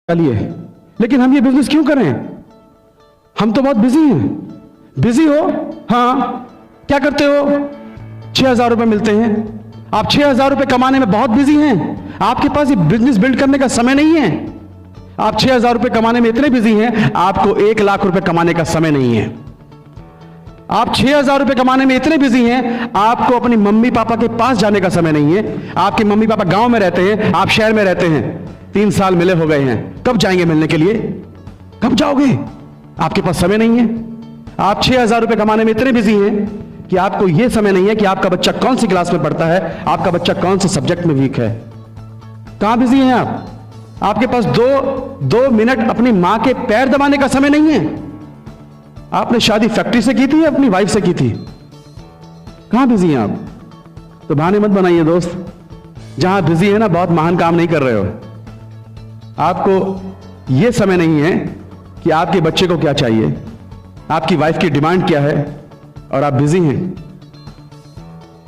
लिए, लेकिन हम ये बिजनेस क्यों करें? हम तो बहुत बिजी हैं। बिजी हो? हाँ, क्या करते हो? 6,000 रुपए मिलते हैं। आप 6,000 रुपए कमाने में बहुत बिजी हैं। आपके पास ये बिजनेस बिल्ड करने का समय नहीं है। आप 6,000 रुपए कमाने में इतने बिजी हैं, आपको 1 लाख रुपए कमाने का समय नहीं है। आप 6,000 रुपए कमाने में इतने बिजी हैं, आपको अपनी मम्मी पापा के पास जाने का समय नहीं है। आपके मम्मी पापा गांव में रहते हैं, आप शहर में रहते हैं। 3 साल मिले हो गए हैं, कब जाएंगे मिलने के लिए? कब जाओगे? आपके पास समय नहीं है। आप 6,000 रुपए कमाने में इतने बिजी हैं कि आपको यह समय नहीं है कि आपका बच्चा कौन सी क्लास में पढ़ता है, आपका बच्चा कौन से सब्जेक्ट में वीक है। कहां बिजी हैं आप? आपके पास दो मिनट अपनी मां के पैर दबाने का समय नहीं है। आपने शादी फैक्ट्री से की थी या अपनी वाइफ से की थी? कहां बिजी हैं आप? तो बहाने मत बनाइए दोस्त। जहां बिजी है ना, बहुत महान काम नहीं कर रहे हो। आपको यह समय नहीं है कि आपके बच्चे को क्या चाहिए, आपकी वाइफ की डिमांड क्या है, और आप बिजी हैं।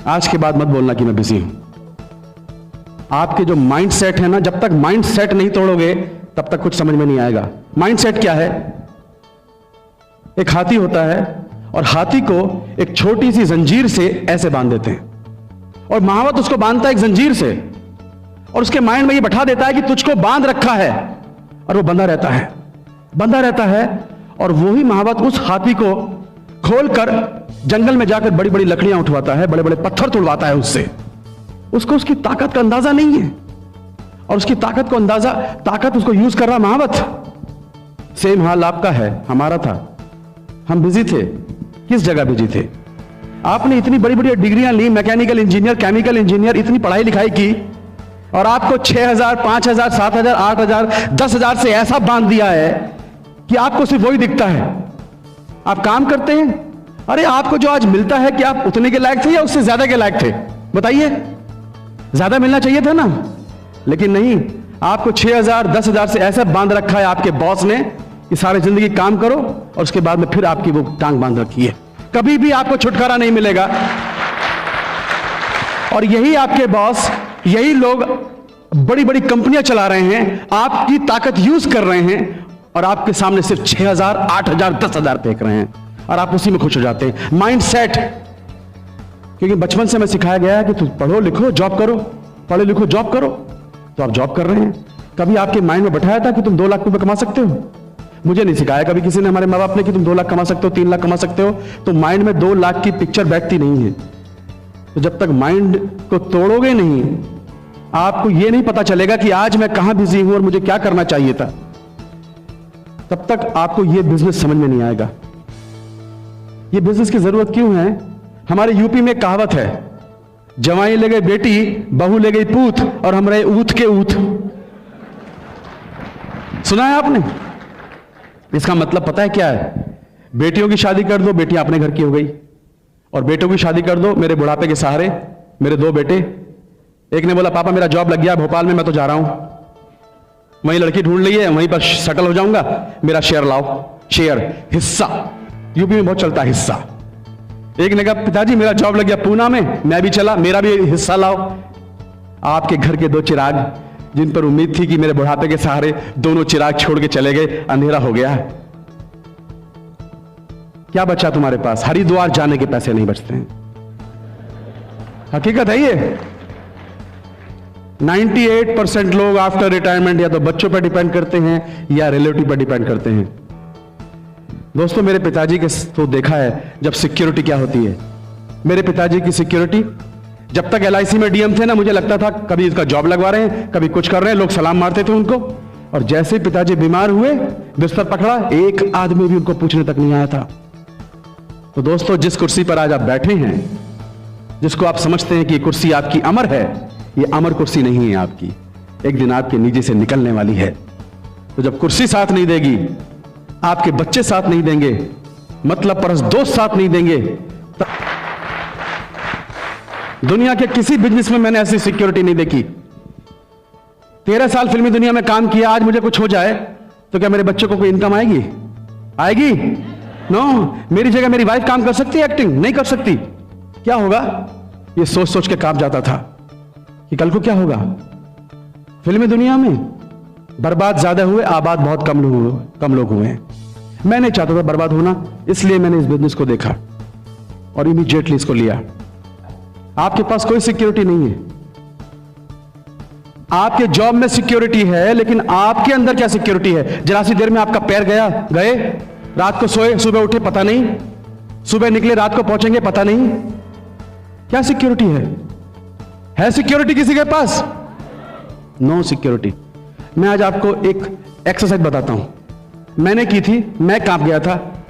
आज के बाद मत बोलना कि मैं बिजी हूं। आपके जो माइंड सेट है ना, जब तक माइंड सेट नहीं तोड़ोगे तब तक कुछ समझ में नहीं आएगा। माइंड सेट क्या है? एक हाथी होता है और हाथी को एक छोटी सी जंजीर से ऐसे बांध देते हैं, और महावत उसको बांधता है एक जंजीर से, और उसके माइंड में ये बैठा देता है कि तुझको बांध रखा है, और वो बंधा रहता है, बंधा रहता है। और वही महावत उस हाथी को खोलकर जंगल में जाकर बड़ी बड़ी लकड़ियां उठवाता है, बड़े बड़े पत्थर तोड़वाता है उससे। उसको उसकी ताकत का अंदाजा नहीं है, और उसकी ताकत उसको यूज कर रहा महावत। सेम हाल आपका है, हमारा था। हम बिजी थे। किस जगह बिजी थे? आपने इतनी बड़ी बड़ी डिग्रियां ली, मैकेनिकल इंजीनियर, केमिकल इंजीनियर, इतनी पढ़ाई लिखाई की, और आपको 6,000, 5,000, 7,000, 8,000, 10,000 से ऐसा बांध दिया है कि आपको सिर्फ वही दिखता है। आप काम करते हैं, अरे आपको जो आज मिलता है, कि आप उतने के लायक थे या उससे ज्यादा के लायक थे? बताइए। ज्यादा मिलना चाहिए था ना, लेकिन नहीं। आपको 6,000, 10,000 से ऐसा बांध रखा है आपके बॉस ने कि सारी जिंदगी काम करो, और उसके बाद में फिर आपकी वो टांग बांध रखी है। कभी भी आपको छुटकारा नहीं मिलेगा। और यही आपके बॉस, यही लोग बड़ी बड़ी कंपनियां चला रहे हैं, आपकी ताकत यूज कर रहे हैं, और आपके सामने सिर्फ 6,000, 8,000, 10,000 फेंक रहे हैं, और आप उसी में खुश हो जाते हैं। Mind set. क्योंकि बचपन से मैं सिखाया गया है कि तुम पढ़ो लिखो जॉब करो, पढ़ो लिखो जॉब करो, तो आप जॉब कर रहे हैं। कभी आपके माइंड में बैठाया था कि तुम 2 लाख रुपए कमा सकते हो? मुझे नहीं सिखाया कभी किसी ने, हमारे माँ बाप ने, कि तुम 2 लाख कमा सकते हो, 3 लाख कमा सकते हो। तो माइंड में 2 लाख की पिक्चर बैठती नहीं है। तो जब तक माइंड को तोड़ोगे नहीं, आपको यह नहीं पता चलेगा कि आज मैं कहां बिजी हूं और मुझे क्या करना चाहिए था, तब तक आपको यह बिजनेस समझ में नहीं आएगा। यह बिजनेस की जरूरत क्यों है? हमारे यूपी में कहावत है, जवाई ले गई बेटी, बहू ले गई पूत, और हम रहे ऊत के ऊत। सुना है आपने? इसका मतलब पता है क्या है? बेटियों की शादी कर दो, बेटियां अपने घर की हो गई, और बेटों की शादी कर दो, मेरे बुढ़ापे के सहारे मेरे 2 बेटे। एक ने बोला पापा मेरा जॉब लग गया भोपाल में, मैं तो जा रहा हूं, वहीं लड़की ढूंढ ली है, वहीं पर सेटल हो जाऊंगा, मेरा शेयर लाओ, शेयर, हिस्सा। यूपी में बहुत चलता है हिस्सा। एक ने कहा पिताजी मेरा जॉब लग गया पूना में, मैं भी चला, मेरा भी हिस्सा लाओ। आपके घर के 2 चिराग, जिन पर उम्मीद थी कि मेरे बुढ़ापे के सहारे दोनों चिराग छोड़ के चले गए, अंधेरा हो गया। क्या बचा तुम्हारे पास? हरिद्वार जाने के पैसे नहीं बचते हैं। हकीकत है ये। 98% लोग आफ्टर रिटायरमेंट या तो बच्चों पर डिपेंड करते हैं या रिलेटिव पर डिपेंड करते हैं। दोस्तों, मेरे पिताजी के तो देखा है जब सिक्योरिटी क्या होती है। मेरे पिताजी की सिक्योरिटी, जब तक LIC में DM थे ना, मुझे लगता था कभी इसका जॉब लगवा रहे हैं, कभी कुछ कर रहे हैं, लोग सलाम मारते थे उनको। और जैसे ही पिताजी बीमार हुए, बिस्तर पकड़ा, एक आदमी भी उनको पूछने तक नहीं आया था। तो दोस्तों, जिस कुर्सी पर आज आप बैठे हैं, जिसको आप समझते हैं कि ये कुर्सी आपकी अमर है, ये अमर कुर्सी नहीं है आपकी। एक दिन आपके नीचे से निकलने वाली है। तो जब कुर्सी साथ नहीं देगी, आपके बच्चे साथ नहीं देंगे, मतलब परस दोस्त साथ नहीं देंगे, दुनिया के किसी बिजनेस में मैंने ऐसी सिक्योरिटी नहीं देखी। 13 साल फिल्मी दुनिया में काम किया, आज मुझे कुछ हो जाए तो क्या मेरे बच्चों को कोई इनकम आएगी? आएगी? नो। मेरी जगह मेरी वाइफ काम कर सकती है? एक्टिंग नहीं कर सकती। क्या होगा? ये सोच सोच के काम जाता था कि कल को क्या होगा। फिल्मी दुनिया में बर्बाद ज्यादा हुए, आबाद बहुत कम लोग हुए हैं। मैं नहीं चाहता था बर्बाद होना, इसलिए मैंने इस बिजनेस को देखा और इमीडिएटली इसको लिया। आपके पास कोई सिक्योरिटी नहीं है। आपके जॉब में सिक्योरिटी है, लेकिन आपके अंदर क्या सिक्योरिटी है? जरा सी देर में आपका पैर गए, रात को सोए, सुबह उठे पता नहीं, सुबह निकले रात को पहुंचेंगे पता नहीं। क्या सिक्योरिटी है सिक्योरिटी किसी के पास? No security. मैं आज आपको एक एक्सरसाइज बताता हूं, मैंने की थी, मैं कांप गया था।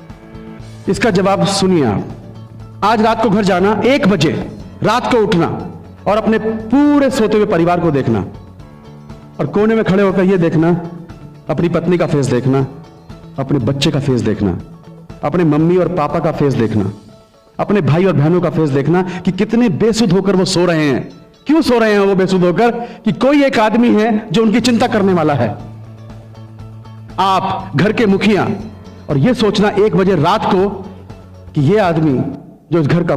इसका जवाब सुनिए आप। आज रात को घर जाना, 1 बजे रात को उठना और अपने पूरे सोते हुए परिवार को देखना और कोने में खड़े होकर यह देखना, अपनी पत्नी का फेस देखना, अपने बच्चे का फेस देखना, अपने मम्मी और पापा का फेस देखना, अपने भाई और बहनों का फेस देखना कि कितने बेसुध होकर वो सो रहे हैं। क्यों सो रहे हैं वो बेसुध होकर? कि कोई एक आदमी है जो उनकी चिंता करने वाला है। आप घर के मुखिया, और यह सोचना 1 बजे रात को कि यह आदमी जो इस घर का